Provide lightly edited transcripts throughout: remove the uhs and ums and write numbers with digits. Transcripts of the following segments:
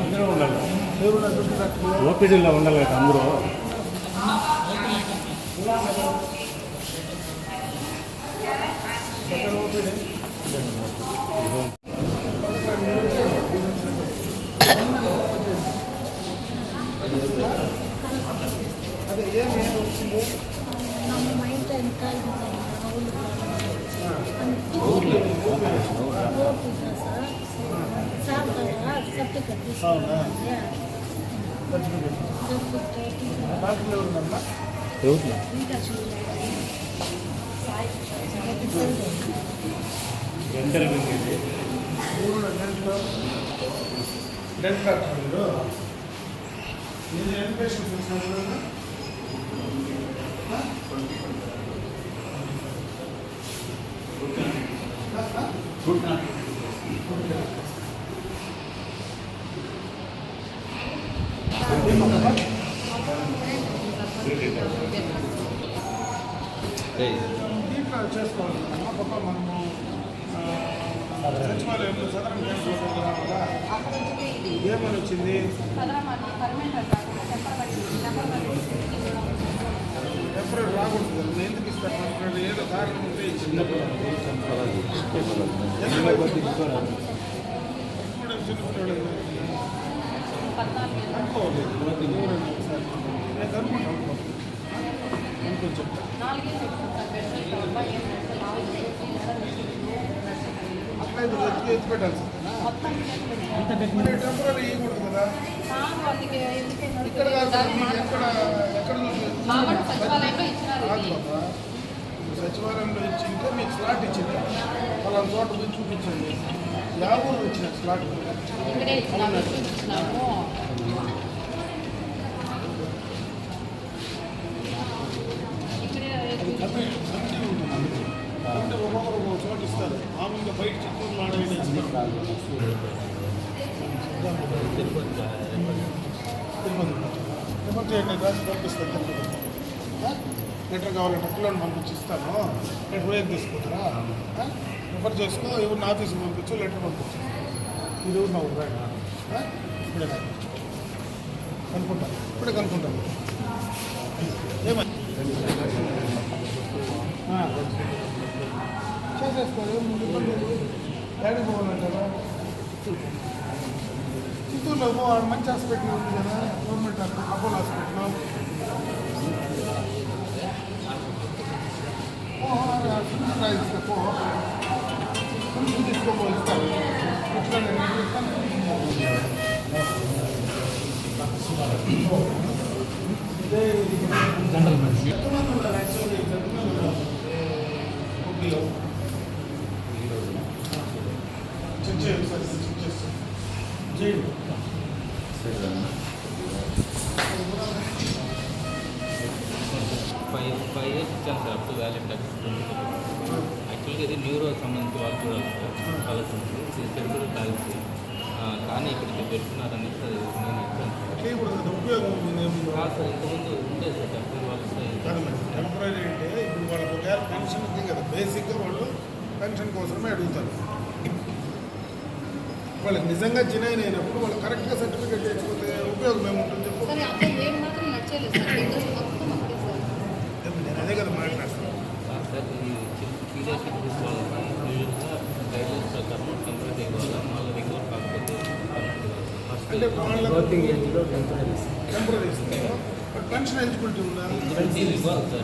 అందరూ ఉండాలి, ఓపీడీలో ఉండాలి కదా అందరూ. ನಮ್ಮ ಮೈಂಡ್ ಎಂತ దీంట్లో చేసుకోవాలి. మనము సచివాలయంలో సదరం ఏమని వచ్చింది? టెంపరీ రాకూడదు కదా, ఎందుకు ఇస్తాను? ఏదో కారణం ఉంటే ఇచ్చింది. అట్లయితే ఎత్తి పెట్టాలి టెంపరీ ఇవ్వకూడదు కదా. ఇక్కడ ఎక్కడ సచివాలయంలో ఇచ్చింటే మీకు స్లాట్ ఇచ్చింది, వాళ్ళ చోట పోయి చూపించండి. యాభూరు వచ్చిన స్లాట్ అంటే ఒక్కొక్కరు ఒక చోట ఇస్తారు. మామూలుగా బయట చిత్తూరు మాడవేసి రాసి పంపిస్తాను. లెటర్ కావాలంటే పిల్లలు పంపించి ఇస్తాను. లెటర్ వేసి తీసుకుంటారా? రిఫర్ చేసుకో, ఎవరిని ఆఫీస్కి పంపించు, లెటర్ పంపించు. ఇది ఎవరు నా ఊరాడు ఇప్పుడే కనుక్కుంటాను, ఇప్పుడే కనుక్కుంటాను. ఏమని చేసేసుకోవాలి. ఏడికి పోవాలంటారా? చిత్తూరులో మంచి హాస్పిటల్ ఉంది కదా, గవర్నమెంట్ హాస్పిటల్, అపోలో హాస్పిటల్. తీసుకోపోయిస్తాను. జనరల్ ఫైవ్ ఇయర్స్ ఇచ్చాను సార్, అప్పుడు వ్యాలిడ్ యాక్చువల్గా ఇది న్యూరో సంబంధించి వాళ్ళు చూడాలి సార్, ఆలోచించి సెంటర్ కలిసి కానీ ఇక్కడికి పెట్టుకున్నారని నేను ఇచ్చాను సార్. ఇంతకుముందు ఉండే సార్ టెంపరీ వాళ్ళు టెంపరీ అంటే ఇప్పుడు వాళ్ళకి ఒకవేళ పెన్షన్ ఉంది కదా, బేసిక్గా వాళ్ళు పెన్షన్ కోసమే అడుగుతారు. వాళ్ళకి నిజంగా జినైన్ అయినప్పుడు వాళ్ళు కరెక్ట్గా సర్టిఫికేట్ తెచ్చుకుంటే ఉపయోగం ఏముంటుంది చెప్పు. నేను అదే కదా మాట్లాడతాను. అంటే టెంపరీ ఇస్తారు, బట్ పెన్షన్ ఎలిజిబిలిటీ ఉందా?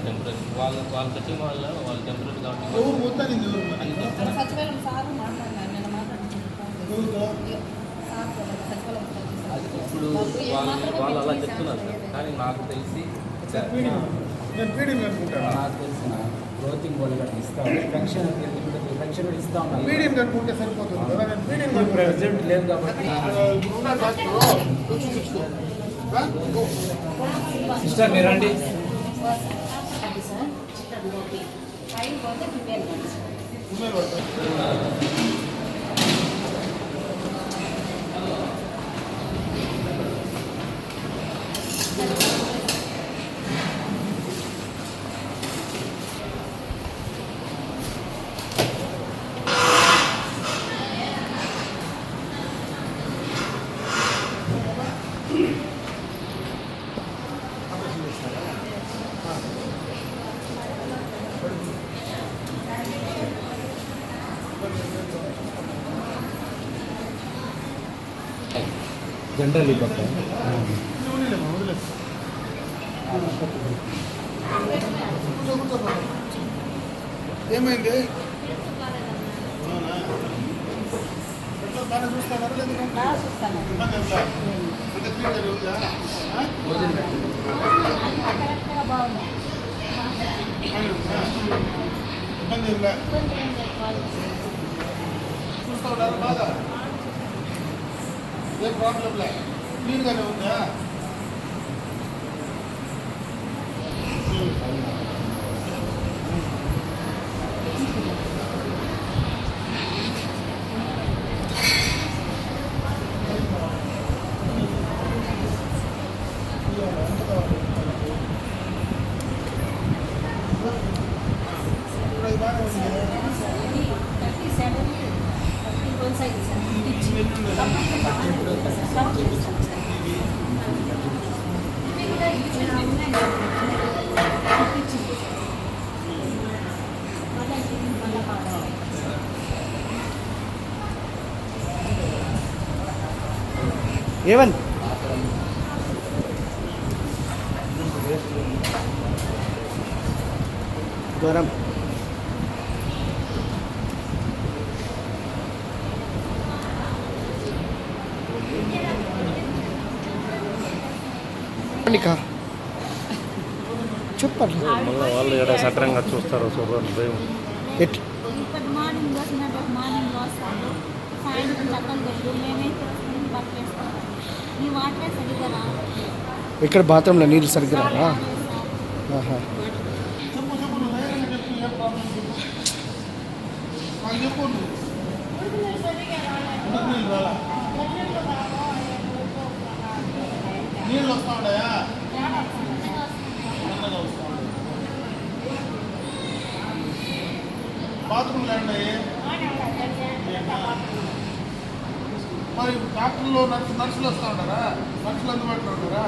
టెంపరీ వాళ్ళ సచివ వాళ్ళ టెంపరీ కాబట్టి ఎవరు పోతాను సచివాలయం సార్ మాట్లాడినారు, నేను ఇప్పుడు వాళ్ళు అలా చెప్తున్నారు సార్, కానీ నాకు తెలిసి నేను పీడీని అనుకుంటాను. నాకు తెలిసిన గ్రోతింగ్ వాళ్ళు కూడా ఇస్తాం, పెన్షన్ కూడా ఇస్తా ఉన్నాను. పీడీని కనుక్కుంటే సరిపోతుంది కదా. నేను పీడీని ప్రెసిడెంట్ లేదు కాబట్టి సిస్టర్ మీరండి. జనరల్ ఈ పక్క వదిలేదు ఏమైంది అవునా ఎట్లా బాగా చూస్తారా లేదు బాగా చూస్తాను. ఇబ్బంది ఏం లేదు. అంటే క్లీన్ జరుగుతుందా? కరెక్ట్గా బాగుంది. ఇబ్బంది ఏం లేదు. చూస్తూ ఉంటారు బాగా ఏం ప్రాబ్లం లేదు. క్లీన్గానే ఉందా? ఏవన్ జ్వరం చెప్పండి మళ్ళీ వాళ్ళు ఇక్కడ సక్రంగా చూస్తారు చూడండి భయం ఎట్లా ఇప్పుడు మార్నింగ్ వస్తున్నారు, మార్నింగ్ వస్తారు, సాయంత్రం చక్కలు లేదు, మేమైతే వస్తాం బట్టలు వేస్తాం. ఈ వాటరే సరిగ్గా రాదు. ఇక్కడ బాత్రూంలో నీళ్ళు సరిగ్గా రావా? ఆహా. చెప్పు చెప్పు నువ్వు ధైర్యంగా చెప్పు ఏం ప్రాబ్లం చెప్పు నాకు చెప్పు నువ్వు నీళ్ళు రాలా నీళ్ళు వస్తా ఉన్నాయా సన్నగా వస్తా ఉన్నాయి బాత్రూమ్లు ఉన్నాయి మరి డాక్టర్లు నర్సులు వస్తూ ఉంటారా నర్సులు అందుబాటులో ఉంటారా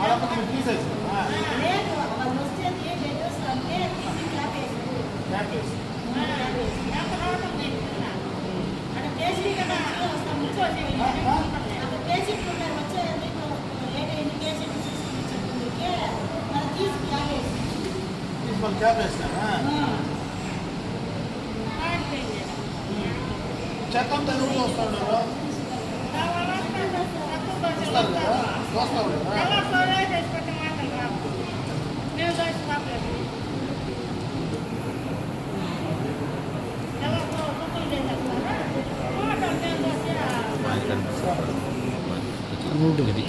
అలా మీరు తీసేస్తారా ట్యాబ్లెట్స్ మన ట్యాబ్లెట్స్ చెత్త అంతా ఎవరు వస్తూ ఉన్నారు వస్తారు కదా వస్తూ ఉంటారా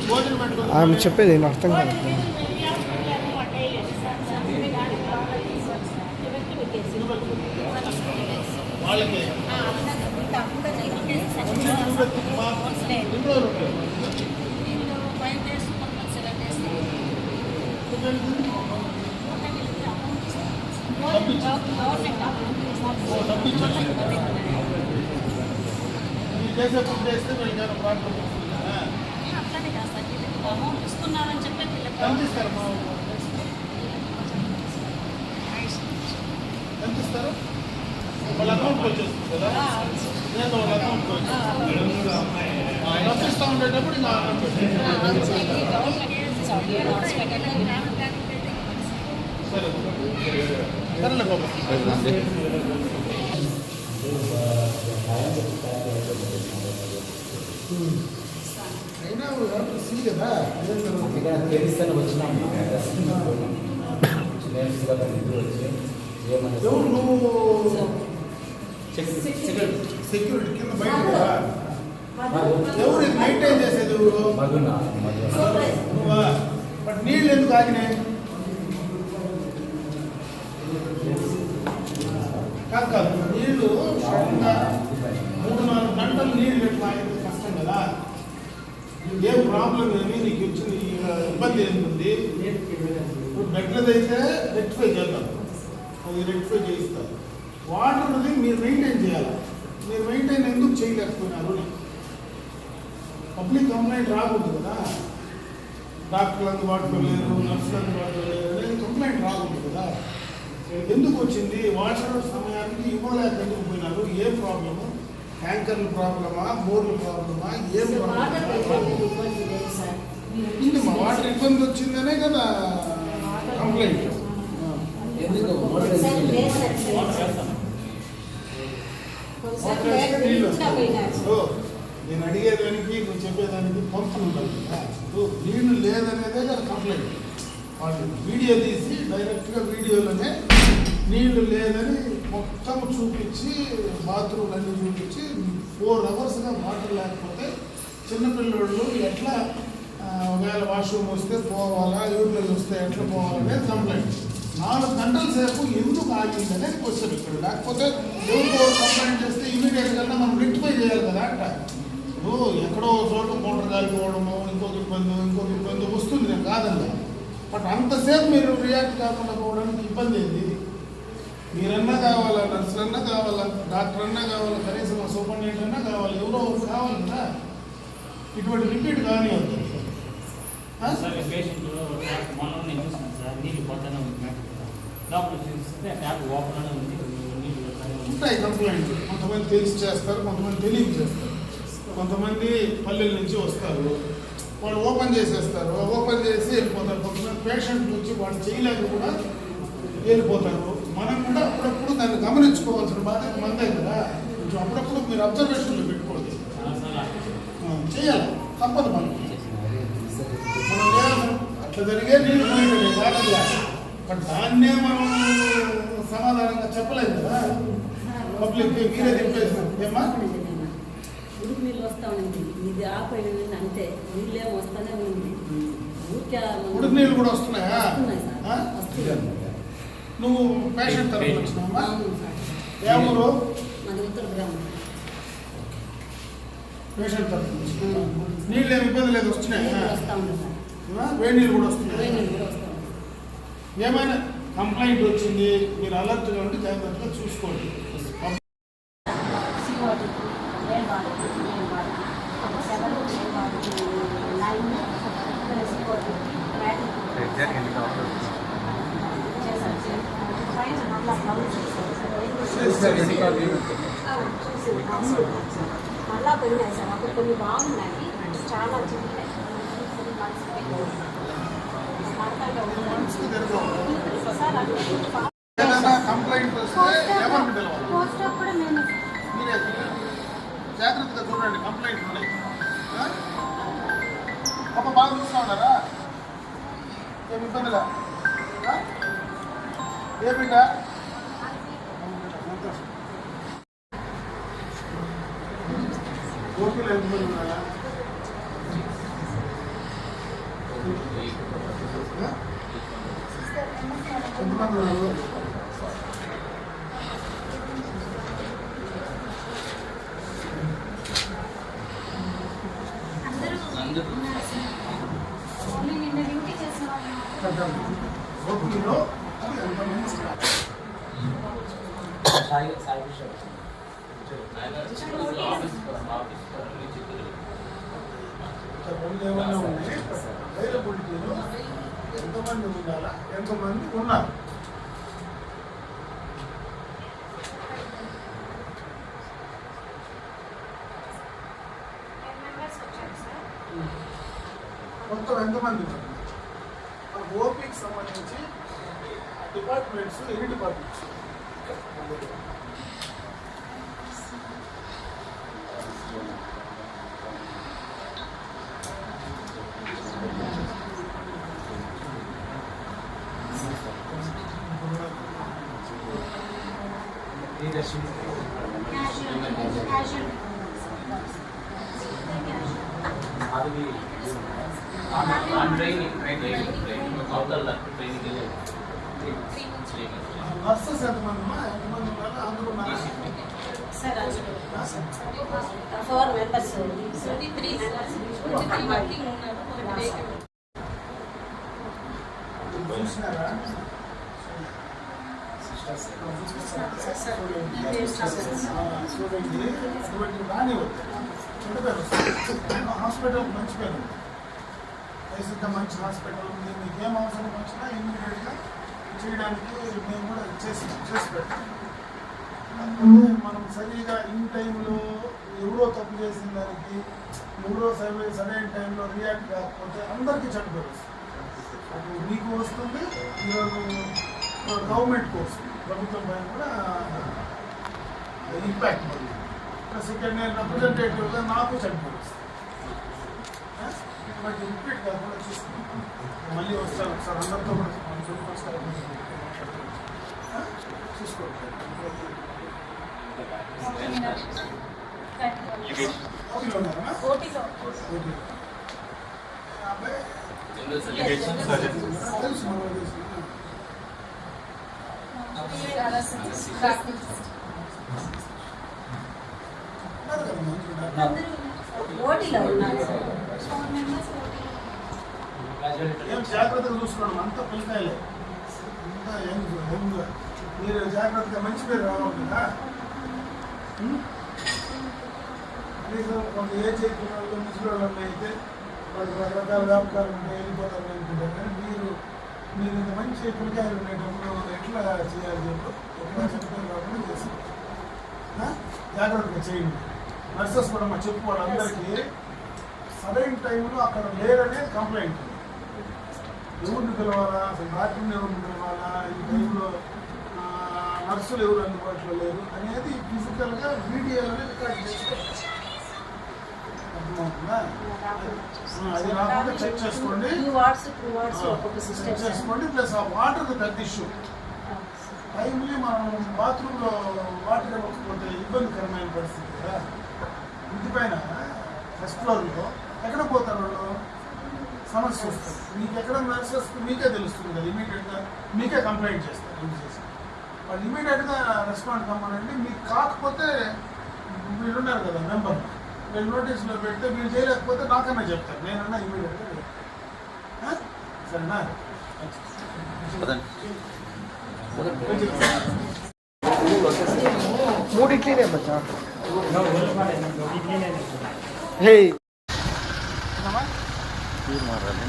భోజనం పెట్టుకుని ఆమె చెప్పేది ఏం అర్థం కాదు. వాళ్ళకి ఎన్ని రోజులు ఉంటాయి మీరు చేసే ఫుడ్ చేస్తే వీళ్ళకి ఏమైనా ప్రాబ్లం వస్తుందా ఎంత ఇస్తారమ్మా ఎంత ఇస్తారు వాళ్ళ అకౌంట్కి వచ్చేస్తుంది కదా నేను వాళ్ళ అకౌంట్కి వచ్చేస్తుంది రప్పిస్తూ ఉండేటప్పుడు ఇంకా సరే సరేలే బాబా అయినా సీ కదా అందుకని తెలుస్తాను వచ్చినాము వచ్చి ఏమన్నా ఎవరు నువ్వు సెక్యూరిటీ సెక్యూరిటీ కింద బయట కదా ఎవరు ఇది మెయింటైన్ చేసేది ఎవరు మధునా నువ్వా బట్ నీళ్ళు ఎందుకు ఆగినాయి కాదు కాదు నీళ్ళు సడన్గా 3-4 గంటలు నీళ్ళు ఎట్లా ఆగితే కష్టం కదా ఏం ప్రాబ్లం ఏమి నీకు వచ్చిన ఇబ్బంది ఏముంది ఇప్పుడు బెడ్లదైతే రెక్టిఫై చేద్దాం అది రెక్టిఫై చేయిస్తారు వాటర్ అనేది మీరు మెయింటైన్ చేయాలి ఎందుకు చేయలేకపోయినారు? పబ్లిక్ కంప్లైంట్ రాకూడదు కదా, డాక్టర్లు అందుబాటులో లేరు, నర్సులు అందుబాటులో లేరు అనేది కంప్లైంట్ రాకూడదు కదా. ఎందుకు వచ్చింది? వాటర్ సమయానికి ఇవ్వలేక ఎందుకు పోయినారు? ఏ ప్రాబ్లము? ట్యాంకర్ల ప్రాబ్లమా, బోర్ల ప్రాబ్లమా, ఏం ఇది మా వాటర్ ఇబ్బంది వచ్చిందనే కదా కంప్లైంట్. ఎందుకు నేను అడిగేదానికి నువ్వు చెప్పేదానికి పంపులు ఉండాలి కదా. నీళ్లు లేదనేదే కదా కంప్లైంట్. వాళ్ళు వీడియో తీసి డైరెక్ట్గా వీడియోలోనే నీళ్లు లేదని మొత్తం చూపించి బాత్రూమ్లు అన్నీ చూపించి 4 అవర్స్గా వాటర్ లేకపోతే చిన్నపిల్లలు ఎట్లా ఒకవేళ వాష్రూమ్ వస్తే పోవాలా, యూరిన్ వస్తే ఎట్లా పోవాలనేది కంప్లైంట్. 4 గంటల సేపు ఎందుకు ఆగింది అనేది క్వశ్చన్ ఇక్కడ. లేకపోతే ఎవరికో కంప్లైంట్ చేస్తే ఇమీడియట్గా మనం రెక్టిఫై చేయాలి కదా అంట. ఇప్పుడు ఎక్కడో చోట మోటార్ కాలిపోవడము, ఇంకొక ఇబ్బంది వస్తుంది, నేను కాదండి. బట్ అంతసేపు మీరు రియాక్ట్ కాకుండా పోవడానికి ఇబ్బంది ఏంది? మీరన్నా కావాలా, నర్సులన్నా కావాలా, డాక్టర్ అన్నా కావాలా, కనీసం సూపరింటెండెంట్ అన్నా కావాలి, ఎవరో ఒకరు కావాలి కదా. ఇటువంటి రిపీట్ కానీ అవుతుంది సార్. పేషెంట్ మనం నేను చూసాను సార్, నీళ్ళు పోతానే ఉంది. డాక్టర్ చూస్తే ట్యాప్ ఓపెన్ ఉంది, నీళ్ళు పోతానే ఉంటాయి కంప్లైంట్. కొంతమంది తెలిసి చేస్తారు, కొంతమంది తెలియక చేస్తారు. కొంతమంది పల్లెల నుంచి వస్తారు, వాళ్ళు ఓపెన్ చేసేస్తారు, ఓపెన్ చేసి వెళ్ళిపోతారు. కొంతమంది పేషెంట్లు వచ్చి వాళ్ళు చేయలేక కూడా వెళ్ళిపోతారు. మనం కూడా అప్పుడప్పుడు దాన్ని గమనించుకోవాల్సిన బాధ్యత మనదే కదా. కొంచెం అప్పుడప్పుడు మీరు అబ్జర్వేషన్లో పెట్టుకోండి, చేయాలి, తప్పదు మనం. అట్లా జరిగే నీళ్ళు పోయింది కాదయ్యా. బట్ దాన్నే మనం సమాధానంగా చెప్పలేదు కదా. పబ్లిక్ మీరే చెప్పేసాం ఏమా ఉడుకు నీళ్ళు వస్తూ ఉంది, ఇది ఆపేయండి అంతే. నీళ్ళేం వస్తూనే ఉంది. ఉడుకు నీళ్ళు కూడా వస్తున్నాయా? వస్తున్నాయి. నువ్వు పేషెంట్ తరఫున వచ్చినావా? ఏ ఊరు? మాది ఉత్తర గ్రామం. పేషెంట్ తరఫున నీళ్ళు ఏమి ఇబ్బంది లేదు, వస్తున్నాయా? వస్తూ ఉంది సార్. వేడి నీళ్ళు కూడా వస్తున్నాయి. నీళ్ళు కూడా వస్తూ ఉంది. ఏమైనా కంప్లైంట్ వచ్చింది, మీరు అలర్ట్గా ఉండి జాగ్రత్తగా చూసుకోండి. మళ్ళా పోయినాయి సార్. అప్పుడు కొన్ని బాగున్నాయి, చాలా కంప్లైంట్ వస్తే ఎవరికి తెలవాలి? పోస్ట్ కూడా మేము మీరే జాగ్రత్తగా చూడండి. కంప్లైంట్ ఉన్నాయి. పాప బాగా చూస్తూ ఉన్నారా? ఏమి ఇబ్బందిలా? ఏ బిడ్డ? సంతోషం. ఓకేలో ఎంతమంది ఉన్నారా? ఎంతమంది ఉన్నారు? ఓన్లీ నిన్న డ్యూటీ చేసిన వాళ్ళు ఓపీలో ఎంతమంది? ఏమైనా ఉన్నాయి అవైలబిలిటీలో ఎంతమంది ఉండాలా, ఎంతమంది ఉన్నారు? మొత్తం ఎంతమంది ఉన్నారు? ఓపీకి సంబంధించి డిపార్ట్మెంట్స్ ఎన్ని డిపార్ట్మెంట్స్? నర్సెస్ ఎంతమంది ఉన్నారు? అందులో సార్ 4 మెంబర్స్, 23 వర్కింగ్ ఉన్నారు. చూసినారా? స్టూడెంట్ రానివ్వద్దు, చెడ్డ పేరు వస్తుంది. హాస్పిటల్ మంచి పేరు ఉంది, బేసిక్గా మంచి హాస్పిటల్ ఉంది. మీకు ఏం అవసరం వచ్చినా ఇమ్మీడియట్గా చేయడానికి మేము కూడా చేసి పెట్టాం. కాకపోతే మనం సరిగా ఇన్ టైంలో ఎవరో తప్పు చేసిన దానికి ఎవరో సరైన టైంలో రియాక్ట్ కాకపోతే అందరికీ చెడ్డ పేరు వస్తుంది. అటు మీకు వస్తుంది, ఈరోజు గవర్నమెంట్కి వస్తుంది, ప్రభుత్వం పైన కూడా ఇంపాక్ట్ పడుతుంది. ప్లస్ ఇక్కడ నేను రిప్రజెంటేటివ్గా నాకు చెడ్డ పేరు వస్తుంది. బట్ రిపీట్ కాకుండా చూసుకుంటాం. మళ్ళీ వస్తారు ఒకసారి అందరితో కూడా మనం చూసుకోండి. ఓటీలో ఉన్నారు. ఏం జాగ్రత్తగా చూసుకోవడం, అంతా పిల్లకాయలే, అంతా యంగ్. మీరు జాగ్రత్తగా మంచి పేరు రావాలి కదా. కనీసం కొంత ఏజ్ అయిపోయిన వాళ్ళు ముసలి అయితే వాళ్ళకి రకరకాల వ్యాపకాలు ఉంటాయి, వెళ్ళిపోతారు అనుకుంటారు. కానీ మీరు ఇంత మంచి పిల్లకాయలు ఉండేటప్పుడు ఎట్లా చేయాలి చెప్పు, ఎట్లా చెప్పారు కాకుండా చేసి జాగ్రత్తగా చేయండి. నర్సెస్ కూడా మా చెప్పుకోవాలి అందరికీ, సరైన టైంలో అక్కడ లేరనే కంప్లైంట్. ఎవరిని పిలవాలా, అసలు డాక్టర్ని ఎవరిని పిలవాలా, ఈ టైంలో నర్సులు ఎవరు అందుబాటులో లేరు అనేది ఫిజికల్గా వీడియోలోనే రికార్డ్ చేసుకోవాలి. అర్థమవుతుందా? అది రాకుండా చెక్ చేసుకోండి, చెక్ చేసుకోండి. ప్లస్ ఆ వాటర్ పెద్ద ఇష్యూ. టైంలీ మనం బాత్రూంలో వాటర్ ఇవ్వకపోతే ఇబ్బందికరమైన పరిస్థితి కదా. ఇంటి పైన ఫస్ట్ ఫ్లోర్లో ఎక్కడ పోతారు వాళ్ళు, సమస్య వస్తుంది. మీకు ఎక్కడ నర్సెస్ మీకే తెలుస్తుంది కదా, ఇమీడియట్గా మీకే కంప్లైంట్ చేస్తారు. యూజ్ చేసి వాళ్ళు ఇమీడియట్గా రెస్పాండ్ కమ్మనండి. మీకు కాకపోతే వీళ్ళు ఉన్నారు కదా మెంబర్, వీళ్ళు నోటీసులో పెడితే మీరు చేయలేకపోతే నాకన్నా చెప్తారు, నేనన్నా ఇమీడియట్గా. సరేనా? మూడు ఇడ్లీనే బచ్చా. ఈ మారాలి.